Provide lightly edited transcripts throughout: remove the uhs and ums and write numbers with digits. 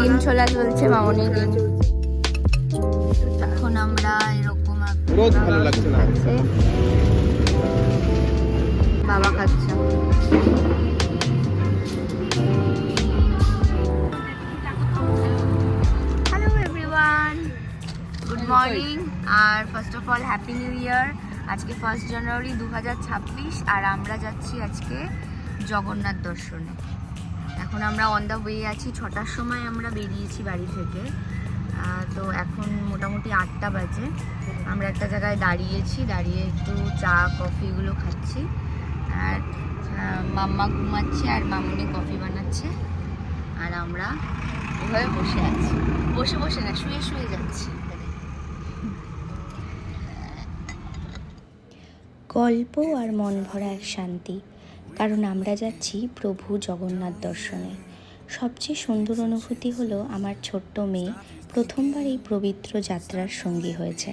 ডিম ছোলা চলছে, মামনির ডিম। এখন আমরা এরকম রোদ ভালো লাগছে না, বাবা খাচ্ছে। হ্যালো এভরিওয়ান, গুড মর্নিং আর first of all happy new year. আজকে 1 জানুয়ারি 2026 আর আমরা যাচ্ছি আজকে জগন্নাথ দর্শনে। এখন আমরা অন দ্য ওয়ে আছি, 6টার সময় আমরা বেরিয়েছি বাড়ি থেকে। তো এখন মোটামুটি 8টা বাজে। আমরা একটা জায়গায় দাঁড়িয়েছি, দাঁড়িয়ে একটু চা কফি এগুলো খাচ্ছি। আর মাম্মা ঘুমাচ্ছে আর মামুনি কফি বানাচ্ছে, আর আমরা এভাবে বসে আছি। বসে বসে না, শুয়ে শুয়ে যাচ্ছি। গল্প আর মন ভরা এক শান্তি, কারণ আমরা যাচ্ছি প্রভু জগন্নাথ দর্শনে। সবচেয়ে সুন্দর অনুভূতি হলো আমার ছোট্ট মেয়ে প্রথমবার এই পবিত্র যাত্রার সঙ্গী হয়েছে।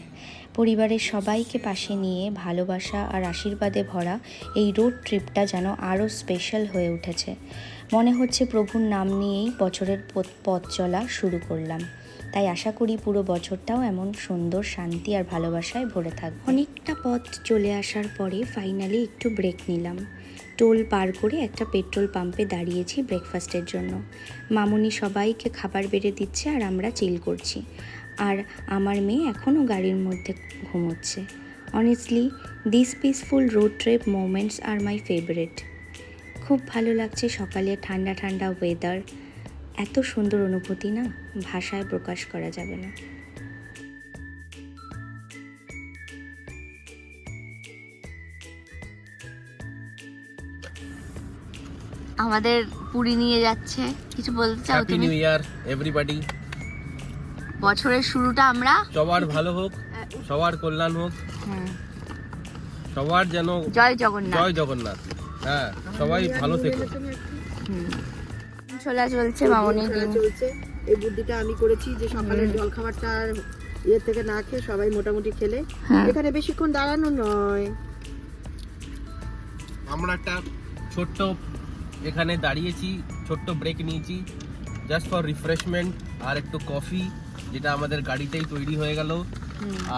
পরিবারের সবাইকে পাশে নিয়ে ভালোবাসা আর আশীর্বাদে ভরা এই রোড ট্রিপটা যেন আরও স্পেশাল হয়ে উঠেছে। মনে হচ্ছে প্রভুর নাম নিয়েই বছরের পথ চলা শুরু করলাম। তাই আশা করি পুরো বছরটাও এমন সুন্দর শান্তি আর ভালোবাসায় ভরে থাকবে। অনেকটা পথ চলে আসার পরে ফাইনালি একটু ব্রেক নিলাম। টোল পার করে একটা পেট্রোল পাম্পে দাঁড়িয়েছি ব্রেকফাস্টের জন্য। মামুনি সবাইকে খাবার বেড়ে দিচ্ছে আর আমরা চিল করছি। আর আমার মেয়ে এখনও গাড়ির মধ্যে ঘুমোচ্ছে। Honestly this peaceful road trip moments are my favourite. খুব ভালো লাগছে সকালে ঠান্ডা ঠান্ডা ওয়েদার। এত সুন্দর অনুভূতি না, ভাষায় প্রকাশ করা যাবে না। আমাদের পুরী নিয়ে যাচ্ছে, কিছু বলতে চাও তুমি? হ্যাপি নিউ ইয়ার এভরিবডি। বছরের শুরুটা আমরা সবার ভালো হোক, সবার কল্যাণ হোক, সবার যেন জয় জগন্নাথ। জয় জগন্নাথ। হ্যাঁ, সবাই ভালো থেকো। ছোলা চলছে, মামনির ডিম চলছে। এই বুদ্ধিটা আমি করেছি যে সকালের জল খাবারটা ইয়ে থেকে না খেয়ে সবাই মোটামুটি খেলে এখানে বেশিক্ষণ দাঁড়ানো নয়। আমরা একটা ছোট্ট এখানে দাঁড়িয়েছি, ছোট্ট ব্রেক নিয়েছি জাস্ট ফর রিফ্রেশমেন্ট আর একটু কফি, যেটা আমাদের গাড়িতেই তৈরি হয়ে গেল।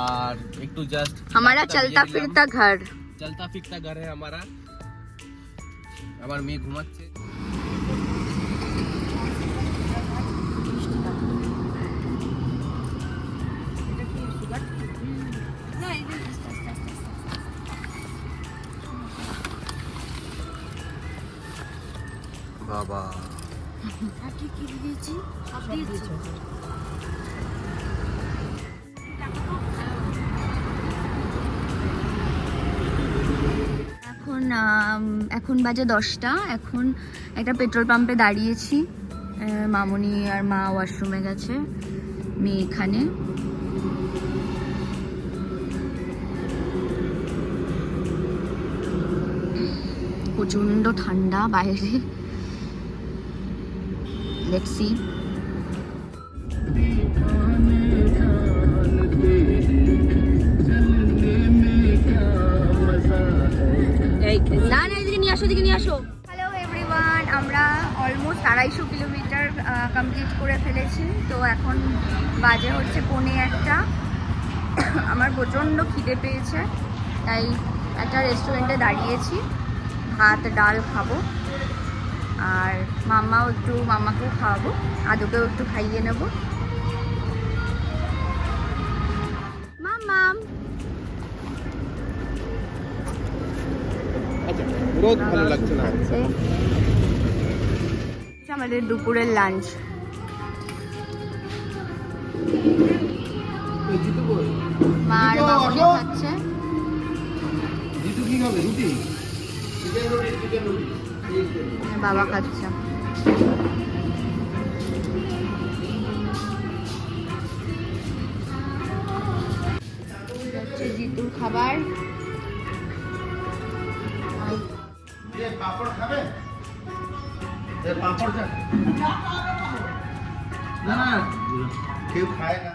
আর একটু জাস্ট हमारा चलता फिरता घर হ্যাঁ हमारा। আমার মেয়ে ঘুমাচ্ছে। বাবা কি দিয়েছি? সব দিয়েছি। এখন বাজে 10টা। এখন একটা পেট্রোল পাম্পে দাঁড়িয়েছি। মামনি আর মা ওয়াশরুমে গেছে, মেয়ে এখানে। প্রচন্ড ঠান্ডা বাইরে। Let's see. না না, এদিকে নিয়ে আসো, এদিকে নিয়ে আসো। হ্যালো এভরিওয়ান, আমরা অলমোস্ট 250 কিলোমিটার কমপ্লিট করে ফেলেছি। তো এখন বাজে হচ্ছে 1:45। আমার প্রচণ্ড খিদে পেয়েছে, তাই একটা রেস্টুরেন্টে দাঁড়িয়েছি। ভাত ডাল খাবো, আর মাম্মাকেও খাওয়াবো, আদুকেও একটু খাইয়ে নেবো। মাম্মাম রোদ ভালো লাগছে না। আমাদের দুপুরের লাঞ্চ। মা আর মামনি খাচ্ছে। বাবা খাচ্ছে। জিতুর খাবার। পাপড় খাবে? পাপড় না না, কেউ খায় না।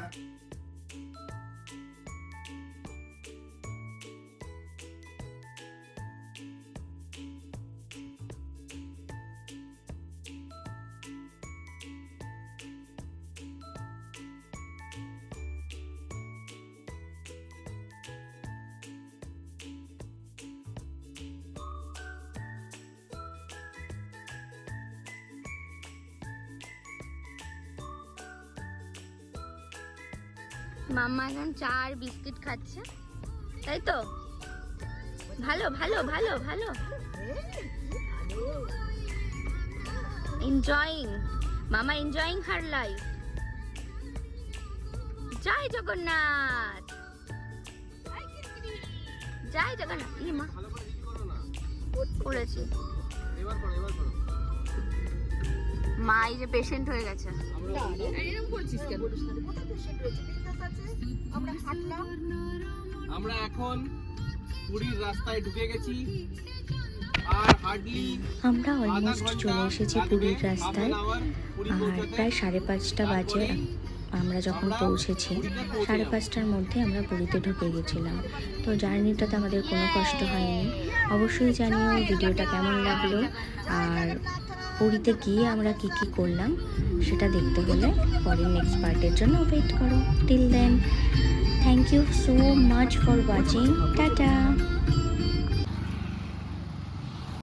মাম্মা এখন চা আর বিস্কিট খাচ্ছে, তাই তো? ভালো ভালো ভালো ভালো, এনজয়িং, মামা এনজয়িং হার লাইফ। জয় জগন্নাথ, জয় জগন্নাথ। ই মা ভালো করে রিডি করো না। করেছি। এবার করো, এবার করো। মা এই যে পেশেন্ট হয়ে গেছে। আমরা এখন পুরীর রাস্তায় ঢুকে গেছি আর হার্ডলি আমরা অলমোস্ট চলে এসেছি পুরীর রাস্তায়। আর প্রায় 5:30 বাজে আমরা যখন পৌঁছেছি। 5:30টার মধ্যে আমরা পুরীতে ঢুকে গেছিলাম। তো জার্নিটাতে আমাদের কোনো কষ্ট হয়নি। অবশ্যই জানিও ভিডিওটা কেমন লাগলো, আর পুরীতে গিয়ে আমরা কি কি করলাম সেটা দেখতে হলে পরের নেক্সট পার্টের জন্য ওয়েট করো। Till then, thank you so much for watching. Tata.